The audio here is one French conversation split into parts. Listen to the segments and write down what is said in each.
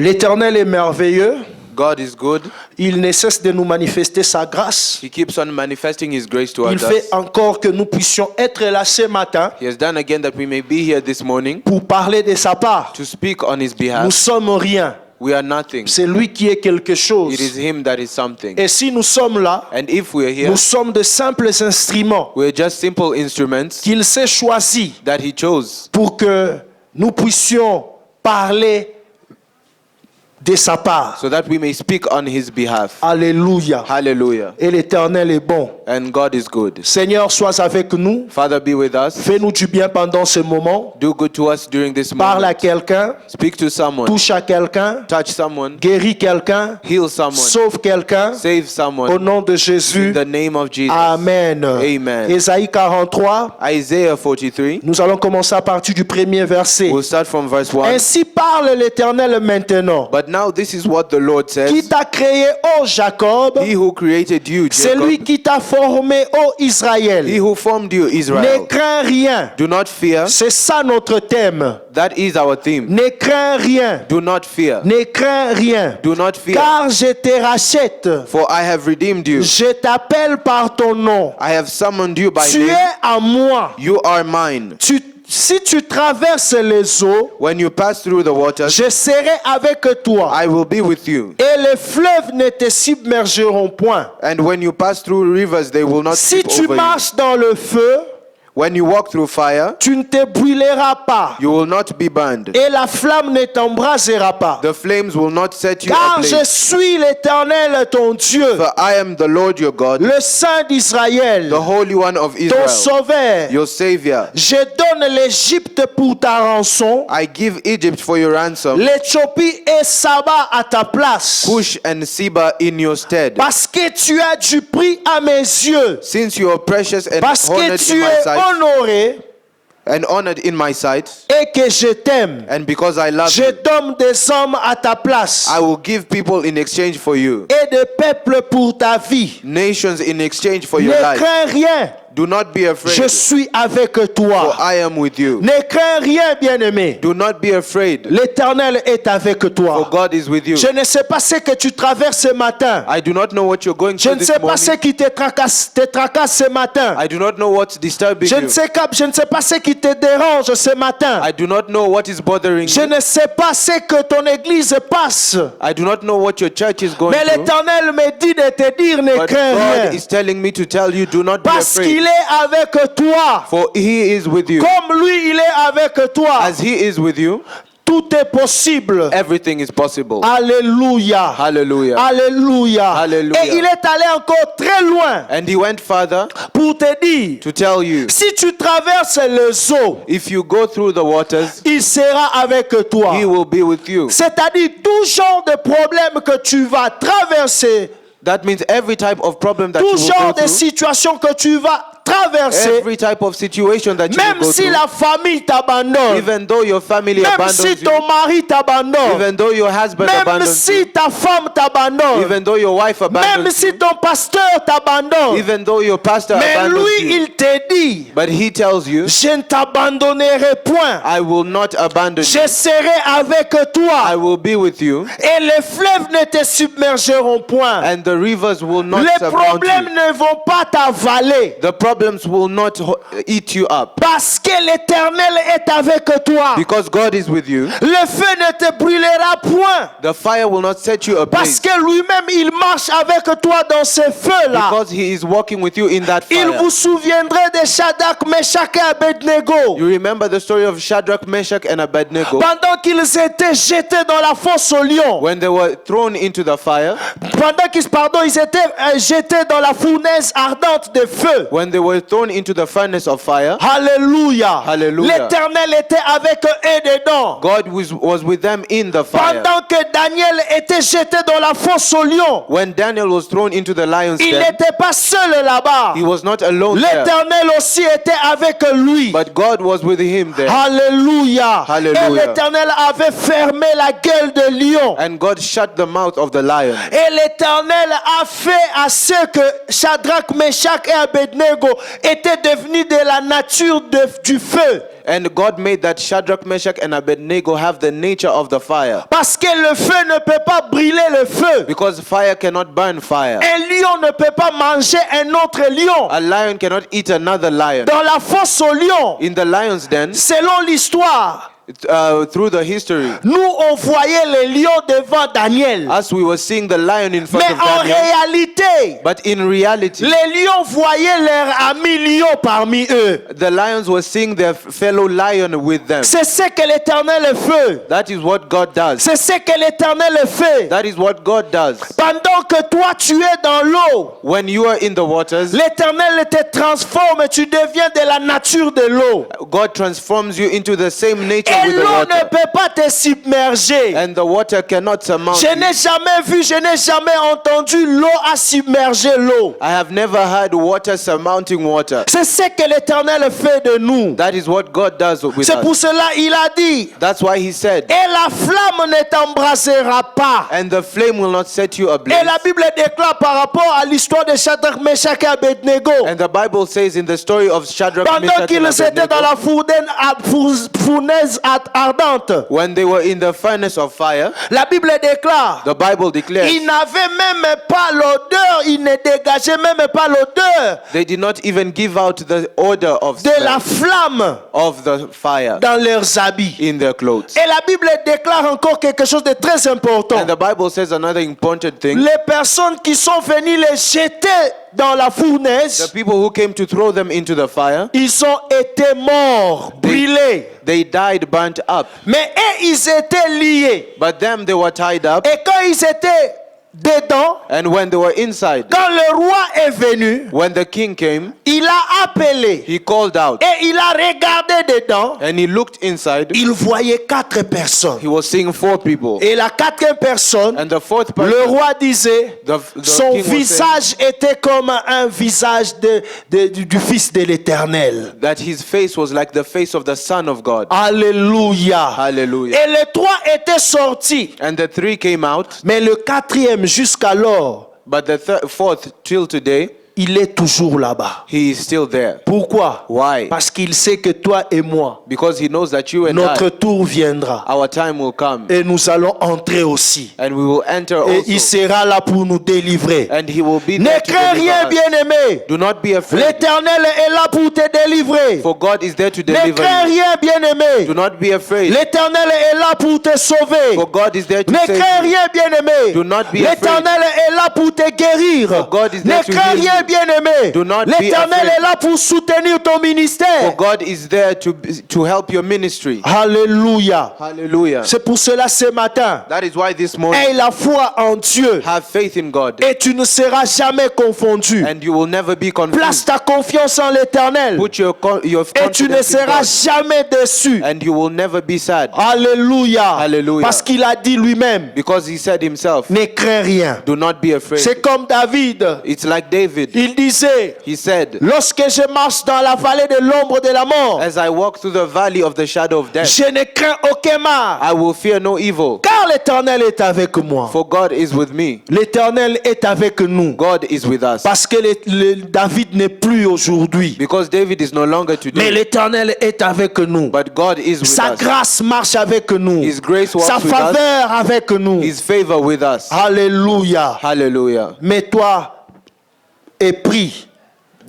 L'Éternel est merveilleux. God is good. Il ne cesse de nous manifester sa grâce. He keeps on manifesting His grace towards Il fait us. encore que nous puissions être là ce matin He has done again that we may be here this morning pour parler de sa part. to speak on His Nous behalf. sommes rien. We are nothing. C'est lui qui est quelque chose. It is Him that is something. Et si nous sommes là, And if we are here, nous sommes de simples instruments we are just simple instruments qu'il s'est choisis that He chose pour que nous puissions parler de sa part. so that we may speak on His behalf. Alléluia. Hallelujah. Et l'Éternel est bon. And God is good. Seigneur, sois avec nous. Father, be with us. Fais-nous du bien pendant ce moment. Do good to us during this Parle à moment. quelqu'un. Speak to someone. Touche à quelqu'un. Touch someone. Guéris quelqu'un. Heal someone. Sauve quelqu'un. Save Au someone. nom de In Jésus. the name of Jesus. Amen. Amen. Ésaïe 43. Isaiah 43. Nous allons commencer à partir du premier verset. We'll start from verse 1. Ainsi parle l'Éternel maintenant. But now this is what the Lord Qui says. t'a créé, ô Jacob? He who created you, C'est lui Jacob. qui t'a formé, ô He Israël. who formed you, Ne Israel. crains rien. Do not fear. C'est ça notre thème. That is our theme. Ne crains rien. Do not fear. Ne crains rien. Do not fear. Car je te rachète. For I have redeemed you. Je t'appelle par ton nom. I have summoned you by Tu name. es à moi. You are mine. Si tu traverses les eaux, When you pass through the waters, je serai avec toi. I will be with you. Et les fleuves ne te submergeront point. And when you pass through rivers, they will not Si sweep tu over you. marches dans le feu, When you walk through fire, tu ne te brûleras pas. you will not be burned. Et la flamme ne t'embrasera pas. The flames will not set you Car je ablaze. suis l'Éternel ton Dieu, For I am the Lord your God, le Saint d'Israël, the Holy One of ton Israel, sauveur. your Savior. Je donne l'Égypte pour ta rançon, I give Egypt for your ransom, l'Éthiopie et Saba à ta place. Cush and Seba in your stead. Parce que tu as du prix à mes yeux. Since you are precious and Parce que honored in tu my es sight, honoré and honored in my sight, et que je t'aime. and because I love Je you, donne des hommes à ta place I will give people in exchange for you, et des peuples pour ta vie. nations in exchange for Ne your life. crains rien. Do not be Je afraid, suis avec for toi. I am with you. Ne crains rien, bien-aimé. Do not be afraid, L'Éternel est avec for toi. God is with you. Je ne sais pas ce que tu traverses ce matin. I do not know what you're going Je through ne this sais pas ce morning. qui te tracasse ce matin. I do not know what's disturbing Je ne you. sais pas ce qui te dérange ce matin. I do not know what is bothering Je you. ne sais pas ce que ton église passe. I do not know what your church is going Mais through. l'Éternel me dit de te dire ne But crains God rien. is telling me to tell you, do not be Parce afraid. qu'il est avec toi. For He is with you. Comme lui, il est avec toi. As He is with you, Tout est possible. everything is possible. Alléluia. Hallelujah. Alléluia. Hallelujah. Et il est allé encore très loin And He went further pour te dire, to tell you, si tu traverses les eaux, if you go through the waters, il sera avec toi. He will be with you. C'est-à-dire tout genre de problème que tu vas traverser, That means every type of problem that you tout will genre go de through, situation que tu vas traverser, every type of situation that you même will go si through, la famille t'abandonne, even though your family même abandons si you, ton mari t'abandonne, even though your husband même abandons si you, ta femme t'abandonne, even though your wife même abandons si you, ton pasteur t'abandonne, even though your pastor mais abandons lui, you, il te dit, but he tells you, je ne t'abandonnerai point. I will not abandon you. Je serai avec I toi will be with you, et les fleuves ne te submergeront point. and the rivers will not Les surround problèmes you. ne vont pas t'avaler The problems will not eat you up, parce que l'Éternel est avec toi. because God is with you. Le feu ne te brûlera point The fire will not set you parce ablaze, que lui-même il marche avec toi dans ce feu-là. because He is walking with you in that Il fire. vous souviendrait de Shadrach, Meshach et Abednego. You remember the story of Shadrach, Meshach, and Abednego Pendant qu'ils étaient jetés dans la fosse aux lions. when they were thrown into the fire, Ils étaient jetés dans la fournaise ardente de feu. when they were thrown into the furnace of fire. Alléluia. Hallelujah. L'Éternel était avec eux dedans. God was with them in the fire. Pendant que Daniel était jeté dans la fosse aux lions, When Daniel was thrown into the lion's il den, n'était pas seul là-bas. he was not alone there, L'Éternel aussi était avec lui. but God was with him there. Alléluia. Hallelujah. Et l'Éternel avait fermé la gueule de lion. And God shut the mouth of the lion. Et l'Éternel a fait à ceux que Shadrach, Meshach et Abednego étaient devenus de la nature du feu. And God made that Shadrach, Meshach, and Abednego have the nature of the fire. Parce que le feu ne peut pas brûler le feu. Because fire cannot burn fire. Un lion ne peut pas manger un autre lion. A lion cannot eat another lion. Dans la fosse aux lions, In the lion's den, selon l'histoire, through the history, nous on voyait les lions devant Daniel. as we were seeing the lion in front Mais of en Daniel, réalité, but in reality, les lions voyaient leur ami lion parmi eux. the lions were seeing their fellow lion with them. C'est ce que l'Éternel fait. That is what God does. C'est ce que l'Éternel fait. That is what God does. Pendant que toi tu es dans l'eau, When you are in the waters, l'Éternel te transforme et tu deviens de la nature de l'eau. God transforms you into the same nature Et with the l'eau ne water. peut pas te submerger. And the water cannot surmount Je you. n'ai jamais vu, je n'ai jamais entendu l'eau à submerger l'eau. I have never had water surmounting water. C'est ce que l'Éternel fait de nous. That is what God does with C'est pour us. cela il a dit, That's why he said, et la flamme ne t'embrasera pas. and the flame will not set you Et ablaze. la Bible déclare par rapport à l'histoire de Shadrach, Meshach et Abednego. And the Bible says in the story of Shadrach, Pendant Meshach, and qu'ils étaient dans Abednego, la fournaise ardente, when they were in the furnace of fire, la Bible déclare, the Bible declares ils n'avaient même pas l'odeur, ils ne dégageaient même pas l'odeur they did not even give out the odor of de la smell flamme of the fire dans leurs habits. in their clothes. Et la Bible déclare encore quelque chose de très important. And the Bible says another important thing. Les personnes qui sont venues les jeter dans la The fournaise, people who came to throw them into the fire, ils ont été morts, brûlés. they died burnt up. Mais eux, ils étaient liés. But them, they were tied up. Et quand ils étaient dedans, And when they were inside, quand le roi est venu, when the king came, il a appelé he called out et il a regardé dedans. and he looked inside. Il voyait 4 personnes. He was seeing 4 people. Et la 4e personne, And the 4th le person, roi disait, the son king was saying visage était comme un visage du Fils de l'Éternel. that his face was like the face of the Son of God. Alléluia. Hallelujah. Et les 3 étaient sortis. And the 3 came out, Mais le 4e, jusqu'alors, but the 4th till today, il est toujours là-bas. he is still there. Pourquoi? Why? Parce qu'il sait que toi et moi, Because he knows that you and notre I, tour viendra. our time will come, Et nous allons entrer aussi. and we will enter Et il also, sera là pour nous délivrer. and he will be Ne there to crains rien, deliver us. bien-aimé. Do not be afraid, L'Éternel est là pour te délivrer. for God is there to Ne deliver crains you. rien, bien-aimé. Do not be afraid, L'Éternel est là pour te sauver. for God is there to Ne save crains you. rien, bien-aimé. Do not be L'Éternel est là pour te guérir. For God is there Ne to crains heal rien, you. bien-aimé. Do not be L'Éternel afraid. est là pour soutenir ton For ministère. God is there to help your ministry. Alléluia. Hallelujah. C'est pour cela ce matin, That is why this morning, aie la foi en Dieu have faith in God, et tu ne seras jamais confondu. and you will never be Place confused. ta confiance en l'Éternel Put your et tu ne confidence in seras God, jamais déçu. and you will never be sad. Alléluia. Hallelujah. Parce qu'il a dit lui-même, Because he said himself, ne crains rien. do not be afraid. C'est comme David. It's like David. Il disait, He said, lorsque je marche dans la vallée de l'ombre de la mort, as I walk through the valley of the shadow of death, je ne crains aucun mal, I will fear no evil, car l'Éternel est avec moi. for God is with me. L'Éternel est avec nous. God is with us. Parce que David n'est plus aujourd'hui. Because David is no longer Mais today, l'Éternel est avec nous. but God is with Sa us. grâce marche avec nous. His grace walks Sa with us. faveur avec nous. His favor with us. Alléluia. Hallelujah. Mets-toi et prie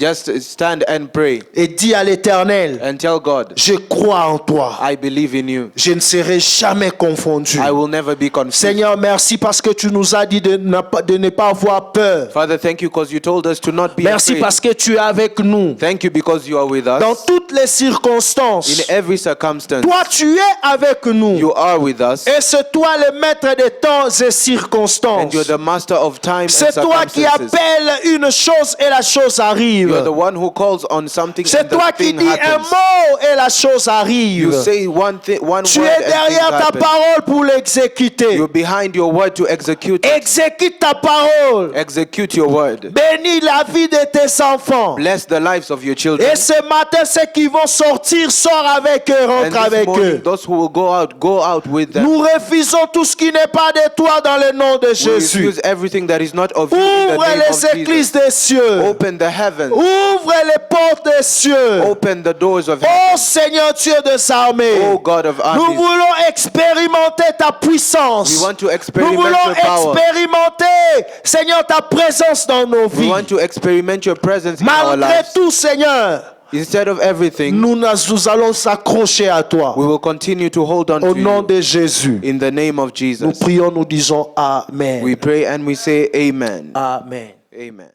Just stand and pray et dis à l'Éternel, and tell God, je crois en toi. I believe in you. Je ne serai jamais confondu. I will never be confused. Seigneur, merci parce que tu nous as dit de ne pas avoir peur. Father, thank you because you told us to not be Merci afraid. parce que tu es avec nous. Thank you because you are with Dans us. toutes les circonstances, In every circumstance, toi tu es avec nous. you are with us. Et c'est toi le maître des temps et circonstances. And you're the master of time and C'est toi qui circumstances. appelles une chose et la chose arrive. You're the one who calls on something C'est and toi the qui thing dis un happens. mot et la chose You arrive. say one word Tu es and things derrière ta happen. parole pour l'exécuter. You're behind your word to execute it. Exécute ta parole. Execute your word. Bénis la vie de tes enfants. Bless the lives of your children. Et ce matin, ceux qui vont sortir, sors avec eux, And rentre this avec morning, eux. those who will go out with them. Nous refusons tout ce qui n'est pas de toi dans le nom de We Jésus. refuse everything that is not of you in the Ouvre name les of églises Jesus. des cieux. Open the heavens. Ouvre les portes des cieux. Open the doors of heaven. Oh Seigneur Dieu des armées. Oh God of Nous armies. voulons expérimenter ta puissance. We want to Nous experiment voulons your power. expérimenter, Seigneur, ta présence dans nos We vies. want to experiment your presence in our Malgré lives. tout, Seigneur, Instead of everything, nous allons s'accrocher à toi. we will continue to hold on Au to nom you. de Jésus, In the name of nous Jesus. prions, nous disons Amen. We pray and we say amen. Amen. Amen.